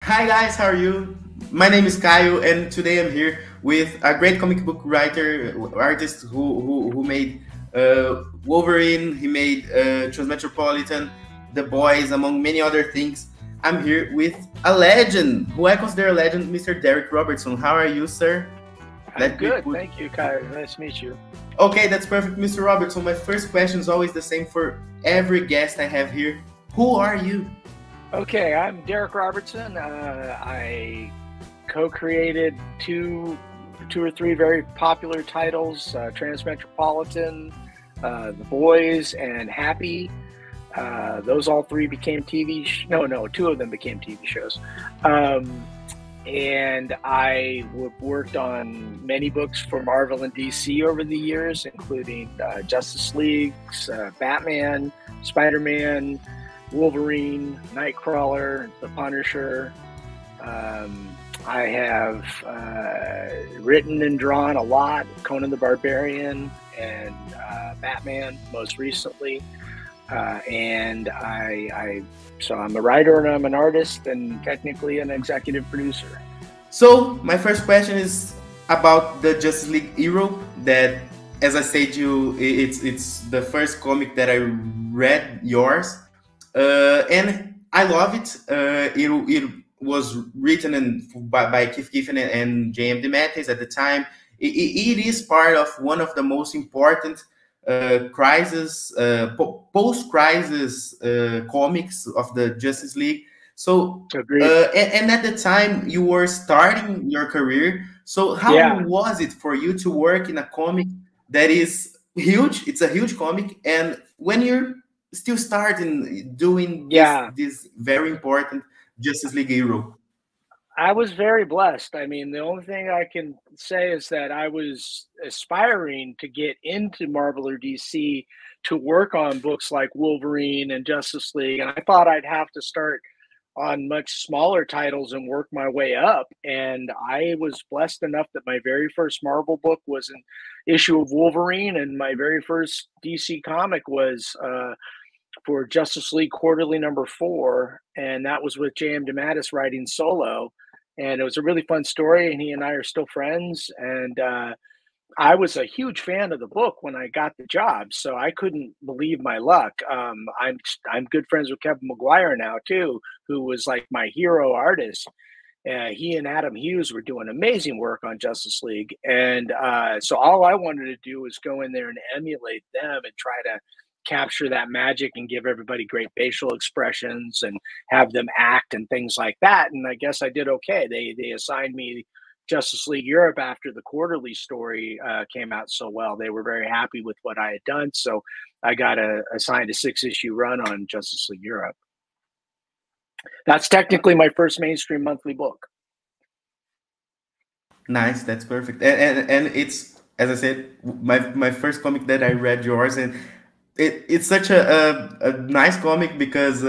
Hi guys, how are you? My name is Caio, and today I'm here with a great comic book writer, artist who made Wolverine. He made Transmetropolitan, The Boys, among many other things. I'm here with a legend, who I consider a legend, Mr. Derek Robertson. How are you, sir? I'm good, thank you, Caio. Nice to meet you. Okay, that's perfect, Mr. Robertson. My first question is always the same for every guest I have here. Who are you? Okay, I'm Derek Robertson. I co-created two or three very popular titles: Transmetropolitan, The Boys, and Happy. Those all three became two of them became TV shows. And I worked on many books for Marvel and DC over the years, including Justice League, Batman, Spider-Man, Wolverine, Nightcrawler, The Punisher. I have written and drawn a lot, Conan the Barbarian and Batman most recently. So I'm a writer and I'm an artist and technically an executive producer. So my first question is about the Justice League Hero. That, as I said, it's the first comic that I read yours, and I love it. It was written by Keith Giffen and J.M. DeMatteis at the time. It is part of one of the most important post-crisis comics of the Justice League. So, and at the time you were starting your career. So, how was it for you to work in a comic that is huge? It's a huge comic, and when you're still starting doing this very important Justice League Hero. I was very blessed. I mean, the only thing I can say is that I was aspiring to get into Marvel or DC to work on books like Wolverine and Justice League. And I thought I'd have to start on much smaller titles and work my way up. And I was blessed enough that my very first Marvel book was an issue of Wolverine, and my very first DC comic was for Justice League Quarterly #4, and that was with J.M. DeMatteis writing solo. And it was a really fun story, and he and I are still friends. And I was a huge fan of the book when I got the job, so I couldn't believe my luck. I'm good friends with Kevin Maguire now too, who was like my hero artist. He and Adam Hughes were doing amazing work on Justice League, and so all I wanted to do was go in there and emulate them and try to capture that magic and give everybody great facial expressions and have them act and things like that. And I guess I did okay. They assigned me Justice League Europe after the Quarterly story came out so well. They were very happy with what I had done. So I got assigned a 6-issue run on Justice League Europe. That's technically my first mainstream monthly book. Nice, that's perfect. And it's, as I said, my first comic that I read yours, and it's such a nice comic because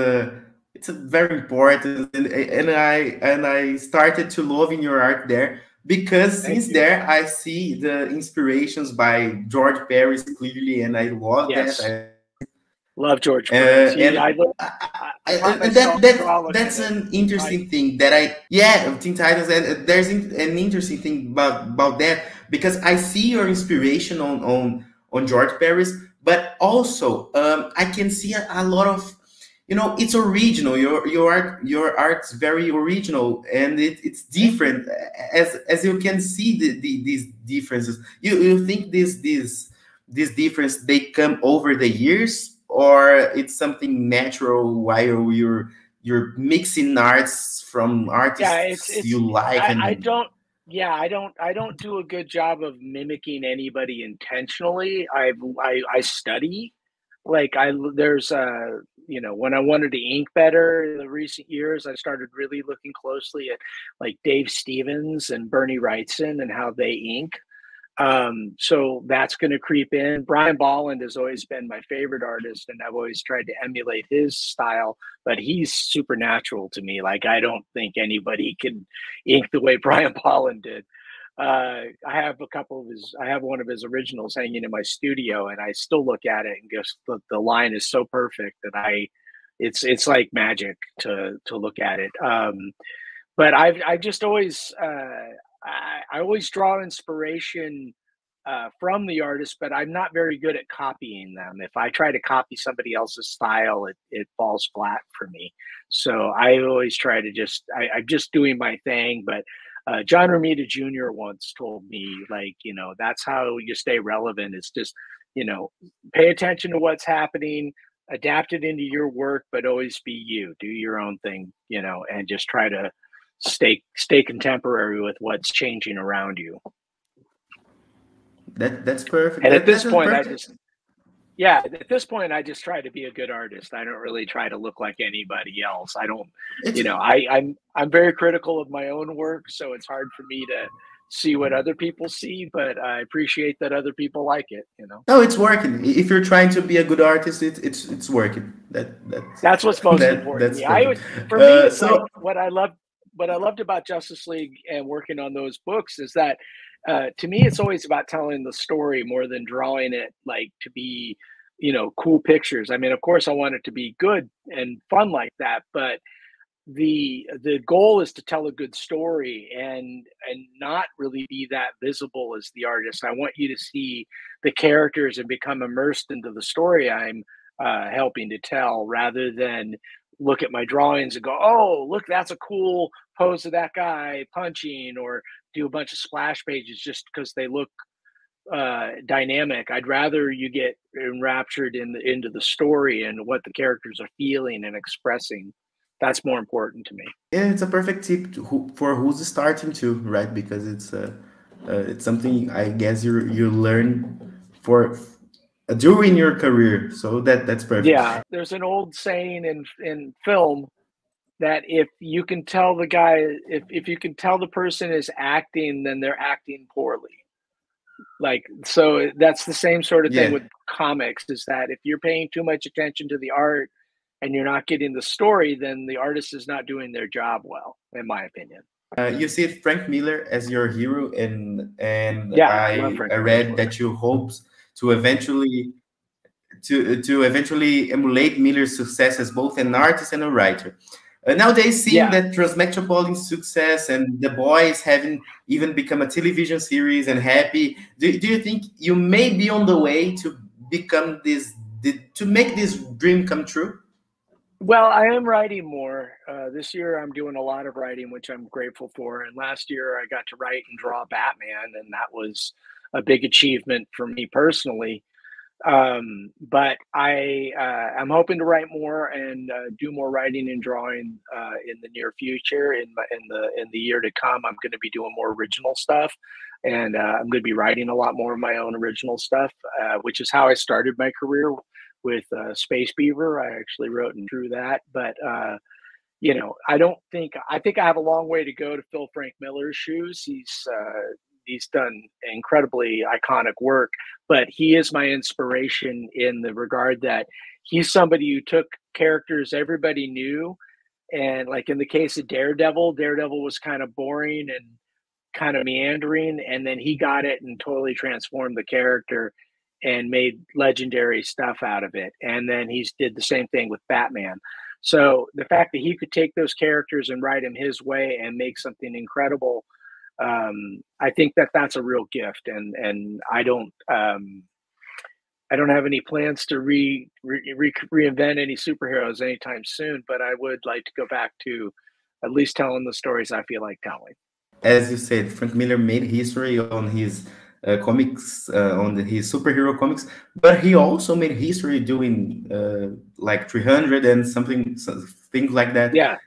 it's very important, and I started to love in your art there because since there I see the inspirations by George Pérez clearly, and I love that. Love George Pérez. That's an interesting thing that Teen Titans, and there's an interesting thing about that because I see your inspiration on George Pérez, but also I can see a lot of, it's original. Your art's very original, and it's different as you can see these differences. You think this difference they come over the years, or it's something natural while you're mixing arts from artists you like? I don't do a good job of mimicking anybody intentionally. I study, like there's when I wanted to ink better in the recent years, I started really looking closely at like Dave Stevens and Bernie Wrightson and how they ink. So that's going to creep in. Brian Bolland has always been my favorite artist, and I've always tried to emulate his style, but he's supernatural to me. Like, I don't think anybody can ink the way Brian Bolland did. I have one of his originals hanging in my studio, and I still look at it and just the line is so perfect that it's like magic to look at it. but I just always I always draw inspiration from the artist, but I'm not very good at copying them. If I try to copy somebody else's style, it falls flat for me. So I always try to I'm just doing my thing. But John Romita Jr. once told me, like, that's how you stay relevant. It's just, pay attention to what's happening, adapt it into your work, but always be you. Do your own thing, and just try to stay contemporary with what's changing around you. That's perfect. And at this point, at this point, I just try to be a good artist. I don't really try to look like anybody else. I don't, I'm very critical of my own work, so it's hard for me to see what other people see, but I appreciate that other people like it, No, it's working. If you're trying to be a good artist, it's working. That's what's most important. For me, it's like what I loved about Justice League and working on those books is that to me, it's always about telling the story more than drawing it like to be, cool pictures. I mean, of course, I want it to be good and fun like that, but the goal is to tell a good story and not really be that visible as the artist. I want you to see the characters and become immersed into the story I'm helping to tell, rather than look at my drawings and go, oh, look, that's a cool pose of that guy punching, or do a bunch of splash pages just because they look dynamic. I'd rather you get enraptured into the story and what the characters are feeling and expressing. That's more important to me. Yeah, it's a perfect tip for who's starting to, right? Because it's something I guess you learn during your career. So that's perfect. Yeah, there's an old saying in film that if you can tell the guy, if you can tell the person is acting, then they're acting poorly. Like, so that's the same sort of thing with comics, is that if you're paying too much attention to the art and you're not getting the story, then the artist is not doing their job well, in my opinion. You see Frank Miller as your hero, and I read that you hope to eventually emulate Miller's success as both an artist and a writer. Nowadays, seeing that Transmetropolin's success and The Boys having even become a television series and Happy, do you think you may be on the way to become to make this dream come true? Well, I am writing more. This year I'm doing a lot of writing, which I'm grateful for. And last year I got to write and draw Batman, and that was a big achievement for me personally. But I'm hoping to write more and do more writing and drawing in the near future. In the year to come, I'm going to be doing more original stuff, and I'm going to be writing a lot more of my own original stuff, which is how I started my career with Space Beaver. I actually wrote and drew that, but I think I have a long way to go to fill Frank Miller's shoes. He's done incredibly iconic work, but he is my inspiration in the regard that he's somebody who took characters everybody knew, and like in the case of Daredevil was kind of boring and kind of meandering, and then he got it and totally transformed the character and made legendary stuff out of it. And then he's did the same thing with Batman. So the fact that he could take those characters and write them his way and make something incredible, I think that's a real gift. And I don't have any plans to reinvent any superheroes anytime soon, but I would like to go back to at least telling the stories I feel like telling. As you said, Frank Miller made history on his comics, on his superhero comics, but he also made history doing like 300 and things like that. Yeah.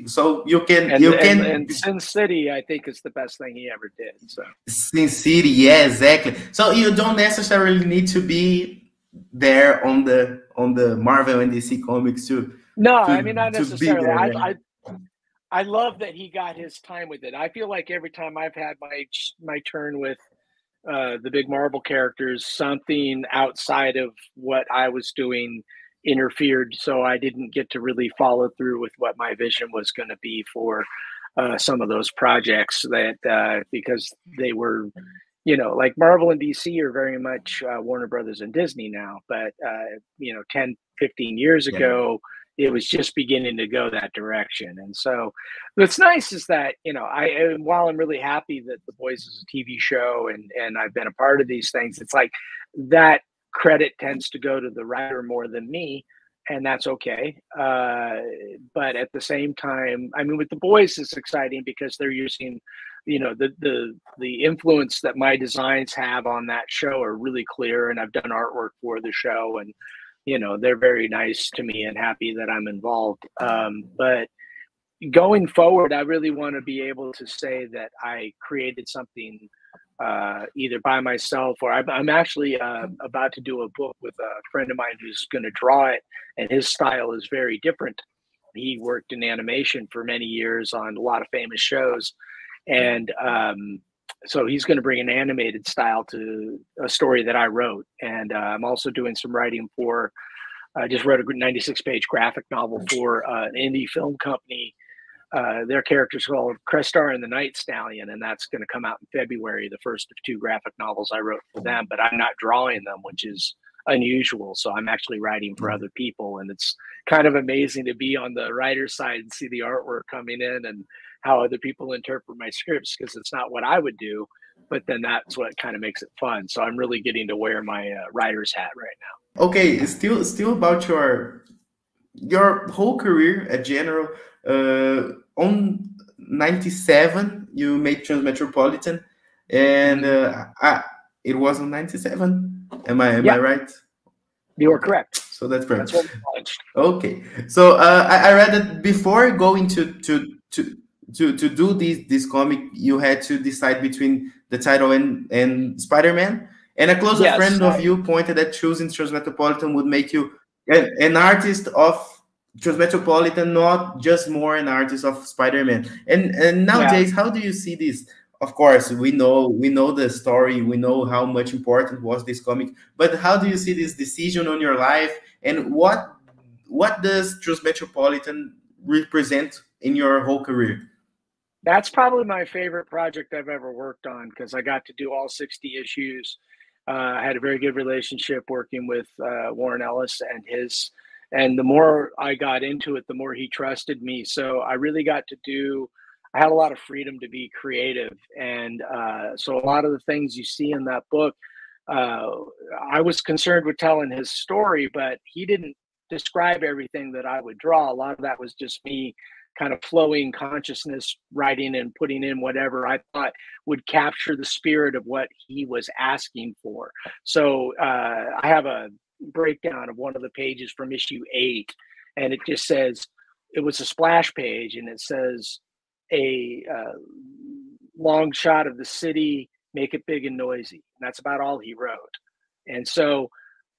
So you can and Sin City, I think, is the best thing he ever did. So Sin City, yeah, exactly. So you don't necessarily need to be there on the Marvel and DC comics too. No, I mean, not necessarily. I love that he got his time with it. I feel like every time I've had my turn with the big Marvel characters, something outside of what I was doing interfered, so I didn't get to really follow through with what my vision was going to be for some of those projects, that because they were, like Marvel and DC are very much Warner Brothers and Disney now, but 10, 15 years ago, it was just beginning to go that direction. And so what's nice is that, you know, while I'm really happy that The Boys is a TV show and I've been a part of these things, it's like that credit tends to go to the writer more than me, and that's okay. But at the same time, I mean, with The Boys, it's exciting because they're using, you know, the influence that my designs have on that show are really clear, and I've done artwork for the show, and you know, they're very nice to me and happy that I'm involved. But going forward, I really want to be able to say that I created something either by myself, or I'm actually about to do a book with a friend of mine who's going to draw it, and his style is very different. He worked in animation for many years on a lot of famous shows, and so he's going to bring an animated style to a story that I wrote. And I'm also doing some writing for, I just wrote a 96-page graphic novel for an indie film company. Their character's called Crestar and the Night Stallion, and that's going to come out in February, the first of 2 graphic novels I wrote for them, but I'm not drawing them, which is unusual. So I'm actually writing for other people, and it's kind of amazing to be on the writer's side and see the artwork coming in and how other people interpret my scripts, because it's not what I would do, but then that's what kind of makes it fun. So I'm really getting to wear my writer's hat right now. Okay, still about your whole career at general. On 97, you made Transmetropolitan, and it was on 97. Am I right? You are correct. So that's perfect. That's what we launched. Okay, so I read that before going to do this comic, you had to decide between the title and Spider-Man. And a close friend of you pointed that choosing Transmetropolitan would make you an artist of Transmetropolitan, not just more an artist of Spider-Man. And nowadays, how do you see this? Of course, we know the story, we know how much important was this comic, but how do you see this decision on your life, and what does Transmetropolitan represent in your whole career? That's probably my favorite project I've ever worked on, because I got to do all 60 issues. I had a very good relationship working with Warren Ellis and the more I got into it, the more he trusted me. So I really got to I had a lot of freedom to be creative. And so a lot of the things you see in that book, I was concerned with telling his story, but he didn't describe everything that I would draw. A lot of that was just me kind of flowing consciousness, writing and putting in whatever I thought would capture the spirit of what he was asking for. So I have a breakdown of one of the pages from issue 8, and it just says, it was a splash page, and it says, a long shot of the city, make it big and noisy. And that's about all he wrote. And so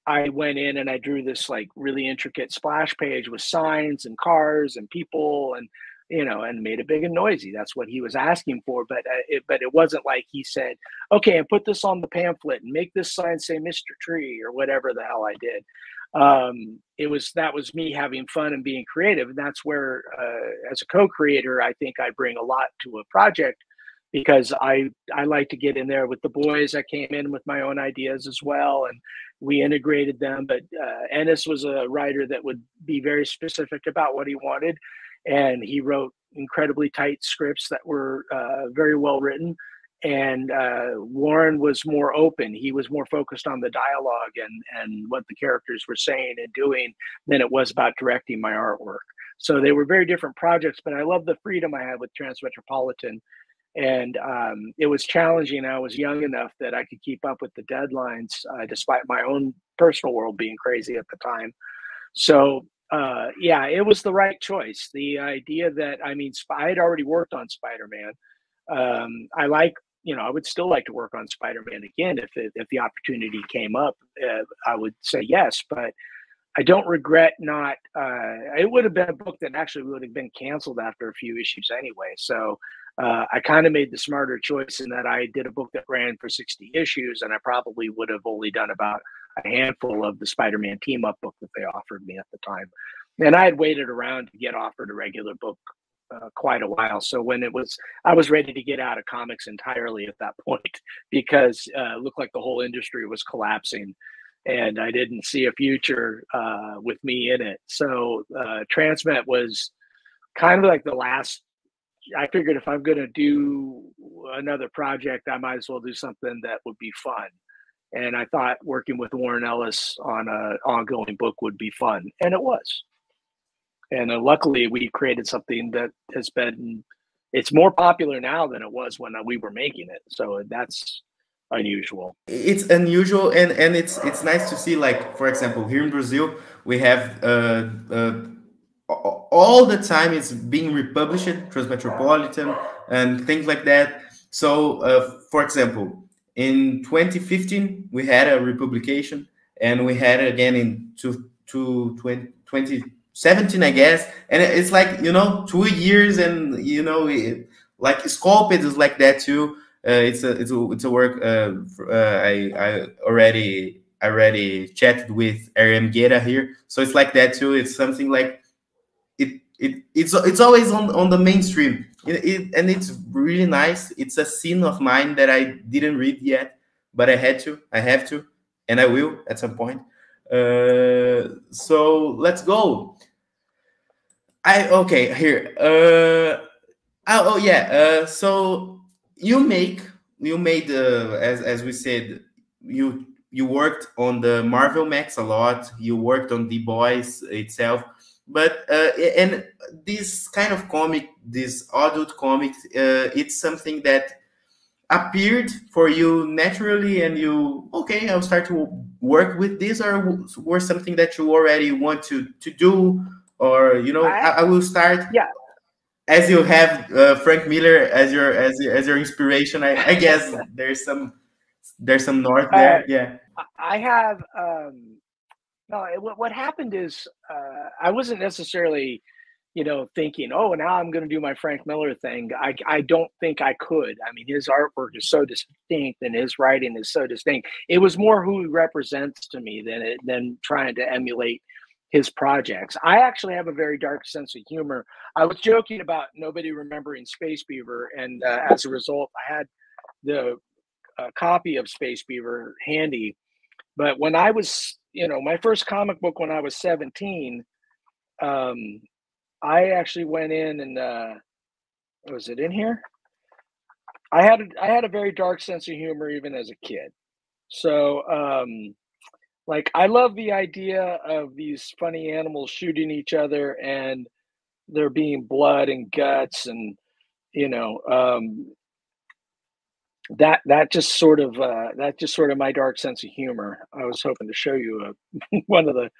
I went in and I drew this like really intricate splash page with signs and cars and people, and you know, and made it big and noisy. That's what he was asking for. But it wasn't like he said, okay, and put this on the pamphlet and make this sign say Mr. Tree or whatever the hell I did. That was me having fun and being creative. And that's where, as a co-creator, I think I bring a lot to a project, because I like to get in there with the boys. I came in with my own ideas as well, and we integrated them. But Ennis was a writer that would be very specific about what he wanted, and he wrote incredibly tight scripts that were very well written. And Warren was more open. He was more focused on the dialogue and what the characters were saying and doing than it was about directing my artwork. So they were very different projects, but I love the freedom I had with Transmetropolitan. And it was challenging. I was young enough that I could keep up with the deadlines, despite my own personal world being crazy at the time. So yeah, it was the right choice. The idea that, I mean, I had already worked on Spider-Man. I would still like to work on Spider-Man again if the opportunity came up. I would say yes, but I don't regret not. It would have been a book that actually would have been canceled after a few issues anyway. So I kind of made the smarter choice in that I did a book that ran for 60 issues, and I probably would have only done about a handful of the Spider-Man team-up book that they offered me at the time. And I had waited around to get offered a regular book quite a while. So when I was ready to get out of comics entirely at that point, because it looked like the whole industry was collapsing. and I didn't see a future with me in it. So Transmet was kind of like the last. I figured if I'm going to do another project, I might as well do something that would be fun. And I thought working with Warren Ellis on an ongoing book would be fun, and it was. And luckily, we created something that has been. It's more popular now than it was when we were making it. So that's unusual. It's unusual, and it's nice to see, like, for example, here in Brazil we have all the time it's being republished, Transmetropolitan and things like that. So for example, in 2015 we had a republication, and we had it again in 2017, I guess. And it's like, 2 years, and like Sculpted is like that too. It's a work. I already chatted with RM Guerra here, so it's like that too. It's something like it's always on the mainstream, and it's really nice. It's a scene of mine that I didn't read yet, but I have to, and I will at some point. So let's go. Okay, here. Oh yeah. So you made as we said, you worked on the Marvel Max a lot. You worked on The Boys itself, but and this kind of comic, this adult comic, it's something that appeared for you naturally, and I'll start to work with this, or were something that you already want to do, or I will start. Yeah. As you have Frank Miller as your inspiration, I guess there's some north there. Yeah. I have no. What happened is I wasn't necessarily, thinking, oh, now I'm going to do my Frank Miller thing. I don't think I could. I mean, his artwork is so distinct and his writing is so distinct. It was more who he represents to me than trying to emulate his projects. I actually have a very dark sense of humor. I was joking about nobody remembering Space Beaver, and as a result, I had the copy of Space Beaver handy. But when I was, my first comic book when I was 17, I actually went in and was it in here? I had a very dark sense of humor even as a kid. So like, I love the idea of these funny animals shooting each other and there being blood and guts, and that's just sort of my dark sense of humor. I was hoping to show you one of the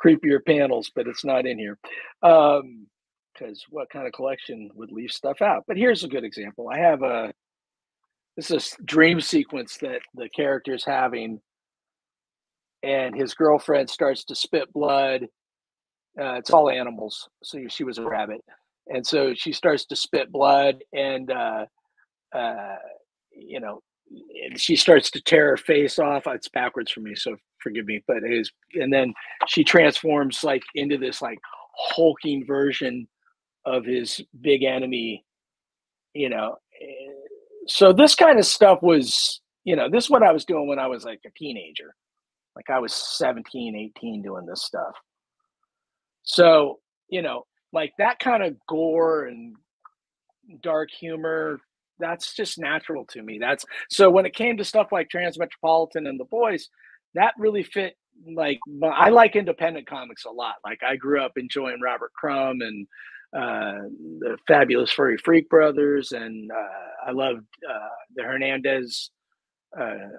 creepier panels, but it's not in here. Because what kind of collection would leave stuff out? But here's a good example. I have this is a dream sequence that the character's having, and his girlfriend starts to spit blood. It's all animals. So she was a rabbit. And so she starts to spit blood, and, she starts to tear her face off. It's backwards for me, so forgive me. But and then she transforms like into this like hulking version of his big enemy, So this kind of stuff was, this is what I was doing when I was like a teenager. Like I was 17, 18 doing this stuff. So, like that kind of gore and dark humor, that's just natural to me. So when it came to stuff like Transmetropolitan and The Boys, that really fit. Like, I like independent comics a lot. Like I grew up enjoying Robert Crumb and the Fabulous Furry Freak Brothers, and I loved the Hernandez,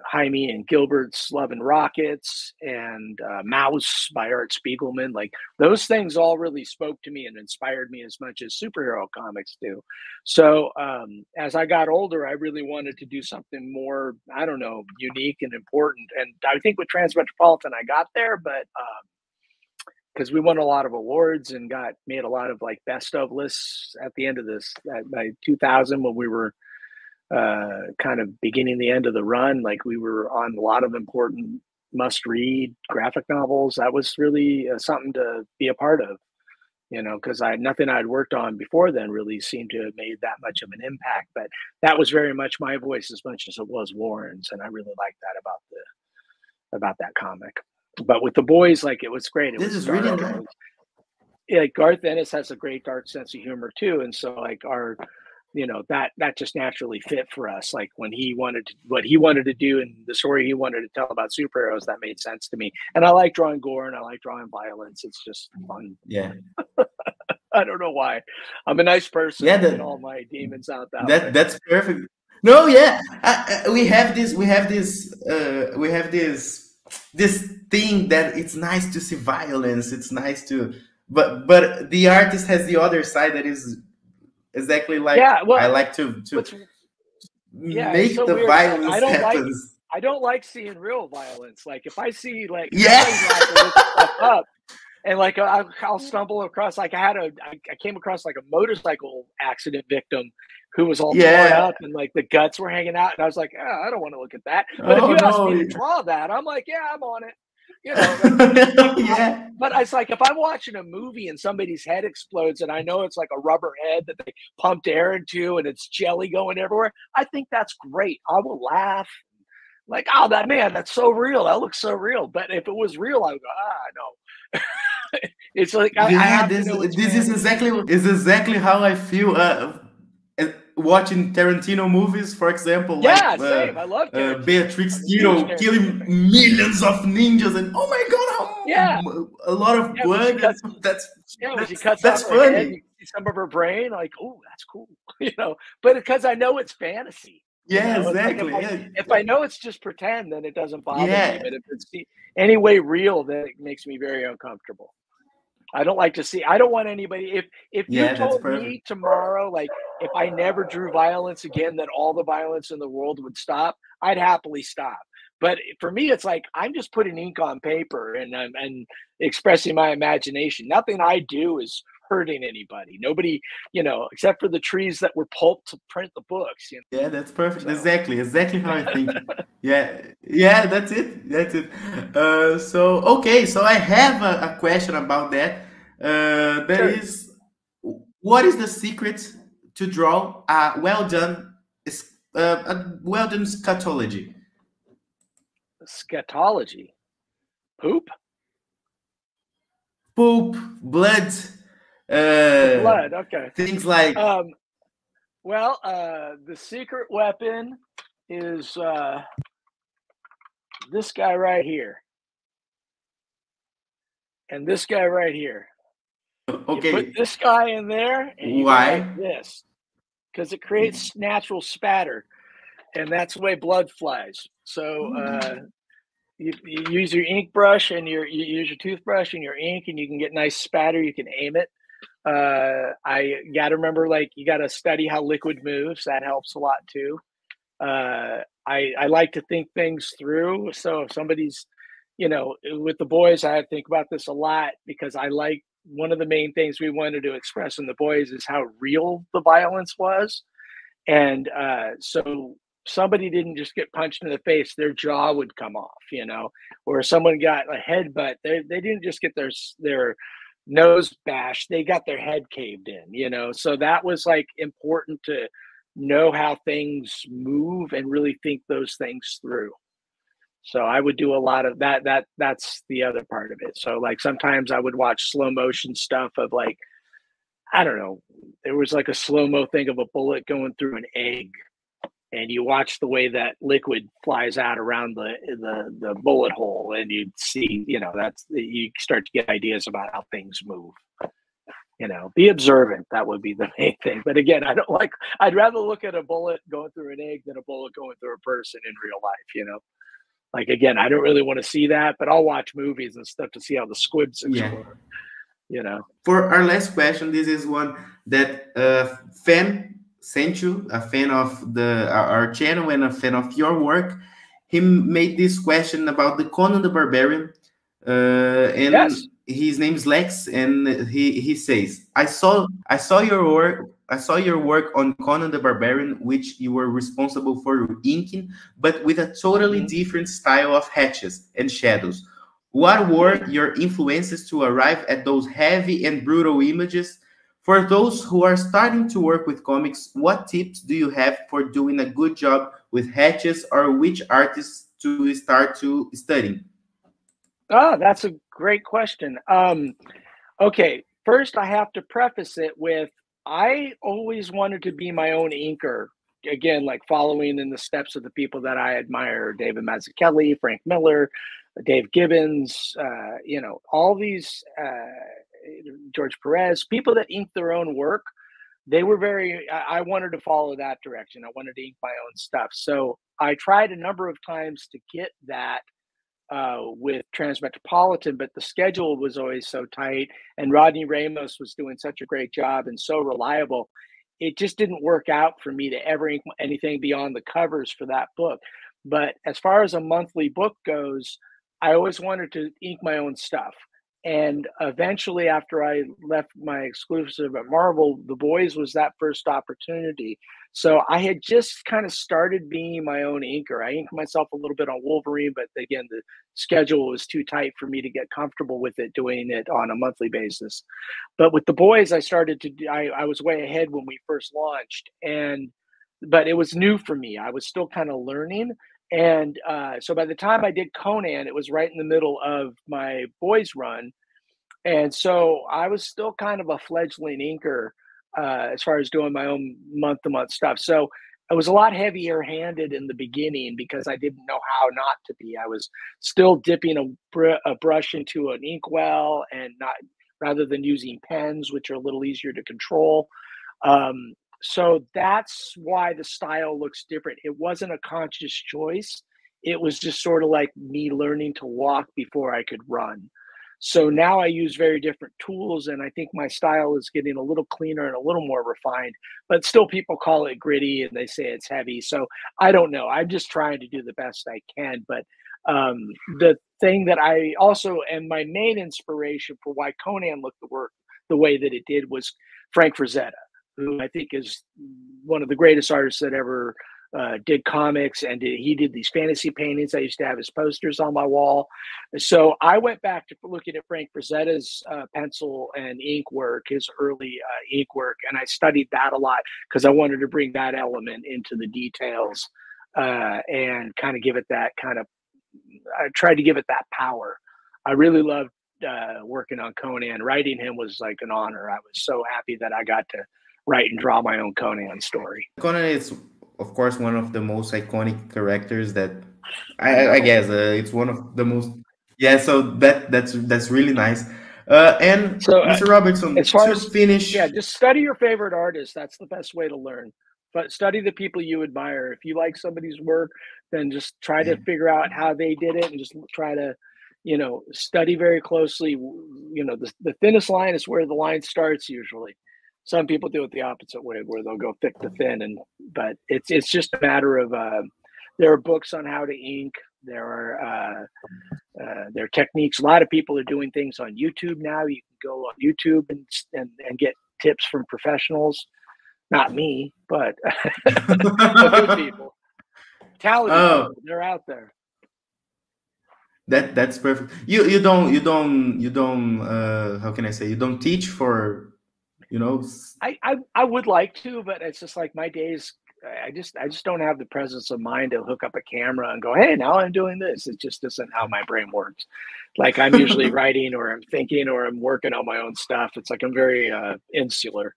Jaime and Gilbert's Love and Rockets, and Mouse by Art Spiegelman. Like those things all really spoke to me and inspired me as much as superhero comics do. So as I got older, I really wanted to do something more, I don't know, unique and important. And I think with Transmetropolitan, I got there, but because we won a lot of awards and made a lot of like best of lists at the end of this, by 2000, when we were kind of beginning the end of the run. Like we were on a lot of important must-read graphic novels. That was really something to be a part of, because nothing I'd worked on before then really seemed to have made that much of an impact. But that was very much my voice as much as it was Warren's, and I really liked that about about that comic. But with the boys, like it was great. It This was is dark. really nice. Yeah, like Garth Ennis has a great dark sense of humor too, and so like our, that just naturally fit for us. Like when what he wanted to do and the story he wanted to tell about superheroes, that made sense to me. And I like drawing gore and I like drawing violence. It's just fun. Yeah. I don't know why. I'm a nice person. Yeah, Get all my demons out that way. that's perfect. No, yeah, we have this this thing that it's nice to see violence. It's nice to, but the artist has the other side that is exactly like Yeah, well, I like to yeah, make it's so the weird. violence I don't like happens. I don't like seeing real violence. Like if I see like Yeah. somebody's like to look stuff up, and like I'll stumble across like I came across like a motorcycle accident victim who was all torn Yeah. up and like the guts were hanging out, and I was like, oh, I don't want to look at that. But if Oh you ask no. me to draw that, I'm like, yeah, I'm on it. Like, Yeah. but it's like if I'm watching a movie and somebody's head explodes and I know it's like a rubber head that they pumped air into and it's jelly going everywhere, I think that's great. I will laugh. Like, oh, that's so real. That looks so real. But if it was real, I would go, no. It's like I have this to know it's this is exactly how I feel watching Tarantino movies, for example. Yeah, like same. I love Tarantino. Beatrix I'm a huge Kiddo Tarantino killing fan. millions of ninjas, and oh my god, Yeah. a lot of Yeah, when she blood. cuts- when she cuts that's off her head, funny. you see some of her brain, like, oh, that's cool. But because I know it's fantasy. Yeah, It's like exactly. if I know it's just pretend, then it doesn't bother Yeah. me. But if it's any way real, then it makes me very uncomfortable. I don't like to see. I don't want anybody. If you Yeah, that's told perfect. me tomorrow, like if I never drew violence again, that all the violence in the world would stop, I'd happily stop. But for me, it's like I'm just putting ink on paper and expressing my imagination. Nothing I do is hurting anybody. Nobody, except for the trees that were pulped to print the books. Yeah, that's perfect. So. Exactly how I think. Yeah, that's it. So okay, so I have a question about that. That Sure. is, what is the secret to draw a well done scatology? Scatology. Poop? Poop, blood, Blood. Okay. things like Well, the secret weapon is this guy right here. And this guy right here. okay. You put this guy in there and you go Why? like this. Because it creates natural spatter. And that's the way blood flies. So you use your ink brush and you use your toothbrush and your ink, and you can get nice spatter. You can aim it. I gotta remember, like, you gotta study how liquid moves. That helps a lot too. I like to think things through. So if somebody's, with the boys, I think about this a lot because I like one of the main things we wanted to express in the boys is how real the violence was. And so somebody didn't just get punched in the face, their jaw would come off, or someone got a headbutt. They didn't just get their nose bashed, they got their head caved in. So that was like important to know how things move and really think those things through. So I would do a lot of that. That's the other part of it. So like sometimes I would watch slow motion stuff of like, I don't know, there was like a slow-mo thing of a bullet going through an egg, and you watch the way that liquid flies out around the bullet hole, and you see, you start to get ideas about how things move. Be observant. That would be the main thing. But again, I'd rather look at a bullet going through an egg than a bullet going through a person in real life, Like, again, I don't really want to see that, but I'll watch movies and stuff to see how the squibs explode. For our last question, this is one that fan sent you, a fan of our channel and a fan of your work. He made this question about the Conan the Barbarian, and Yes. His name is Lex, and he says, I saw your work on Conan the Barbarian, which you were responsible for inking, but with a totally different style of hatches and shadows. What were your influences to arrive at those heavy and brutal images? For those who are starting to work with comics, what tips do you have for doing a good job with hatches, or which artists to start to studying? Oh, that's a great question. Okay, first I have to preface it with I always wanted to be my own inker. Again, like following in the steps of the people that I admire, David Mazzucchelli, Frank Miller, Dave Gibbons, all these George Perez, people that ink their own work. They were I wanted to follow that direction. I wanted to ink my own stuff. So I tried a number of times to get that with Transmetropolitan, but the schedule was always so tight, and Rodney Ramos was doing such a great job and so reliable. It just didn't work out for me to ever ink anything beyond the covers for that book. But as far as a monthly book goes, I always wanted to ink my own stuff. And eventually, after I left my exclusive at Marvel, The Boys was that first opportunity. So I had just kind of started being my own inker. I inked myself a little bit on Wolverine, but again, the schedule was too tight for me to get comfortable with it, doing it on a monthly basis. But with The Boys, I was way ahead when we first launched, but it was new for me. I was still kind of learning. And so by the time I did Conan, it was right in the middle of my Boys run. And so I was still kind of a fledgling inker as far as doing my own month-to-month stuff. So I was a lot heavier handed in the beginning because I didn't know how not to be. I was still dipping a brush into an inkwell and not rather than using pens, which are a little easier to control. So that's why the style looks different. It wasn't a conscious choice. It was just sort of like me learning to walk before I could run. So now I use very different tools, and I think my style is getting a little cleaner and a little more refined, but still people call it gritty and they say it's heavy. So I don't know. I'm just trying to do the best I can. But the thing that I also, and my main inspiration for why Conan looked the way that it did was Frank Frazetta, who I think is one of the greatest artists that ever did comics, and he did these fantasy paintings. I used to have his posters on my wall. So I went back to looking at Frank Frazetta's pencil and ink work, his early ink work, and I studied that a lot because I wanted to bring that element into the details and kind of give it that I tried to give it that power. I really loved working on Conan. Writing him was like an honor. I was so happy that I got to write and draw my own Conan story. Conan is, of course, one of the most iconic characters that I guess it's one of the most. Yeah, so that's really nice. And so, Mr. Robertson, as far as finish, just study your favorite artists. That's the best way to learn. But study the people you admire. If you like somebody's work, then just try to figure out how they did it, and just try to, study very closely. The thinnest line is where the line starts usually. Some people do it the opposite way, where they'll go thick to thin, but it's just a matter of there are books on how to ink. There are techniques. A lot of people are doing things on YouTube now. You can go on YouTube and get tips from professionals. Not me, but good people, talented people. They're out there. That's perfect. You don't how can I say, you don't teach for. I would like to, but it's just like my days. I just don't have the presence of mind to hook up a camera and go, hey, now I'm doing this. It just isn't how my brain works. Like I'm usually writing, or I'm thinking, or I'm working on my own stuff. It's like I'm very insular.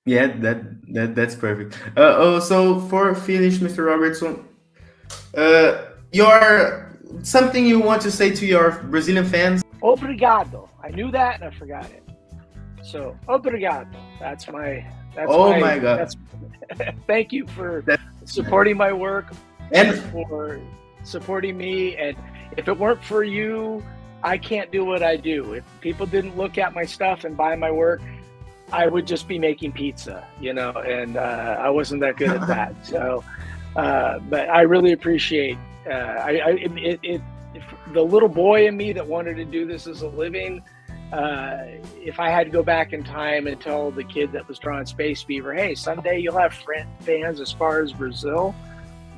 Yeah, that's perfect. So for finish, Mr. Robertson, something you want to say to your Brazilian fans? Obrigado. I knew that and I forgot it. So obrigado. That's my God. Thank you for supporting my work and for supporting me. And if it weren't for you, I can't do what I do. If people didn't look at my stuff and buy my work, I would just be making pizza, and I wasn't that good at that. So, but I really appreciate the little boy in me that wanted to do this as a living. If I had to go back in time and tell the kid that was drawing Space Fever, hey, someday you'll have fans as far as Brazil,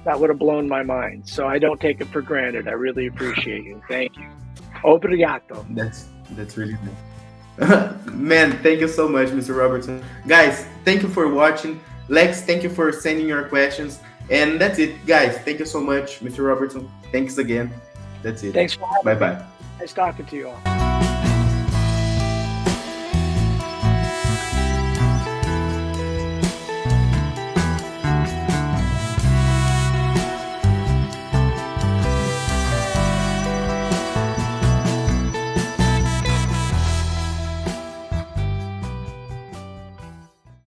that would have blown my mind. So I don't take it for granted. I really appreciate you. Thank you. Obrigado. That's really nice. Man, thank you so much, Mr. Robertson. Guys, thank you for watching. Lex, thank you for sending your questions. And that's it, guys. Thank you so much, Mr. Robertson. Thanks again. That's it. Thanks for having me. Bye-bye. Nice talking to you all.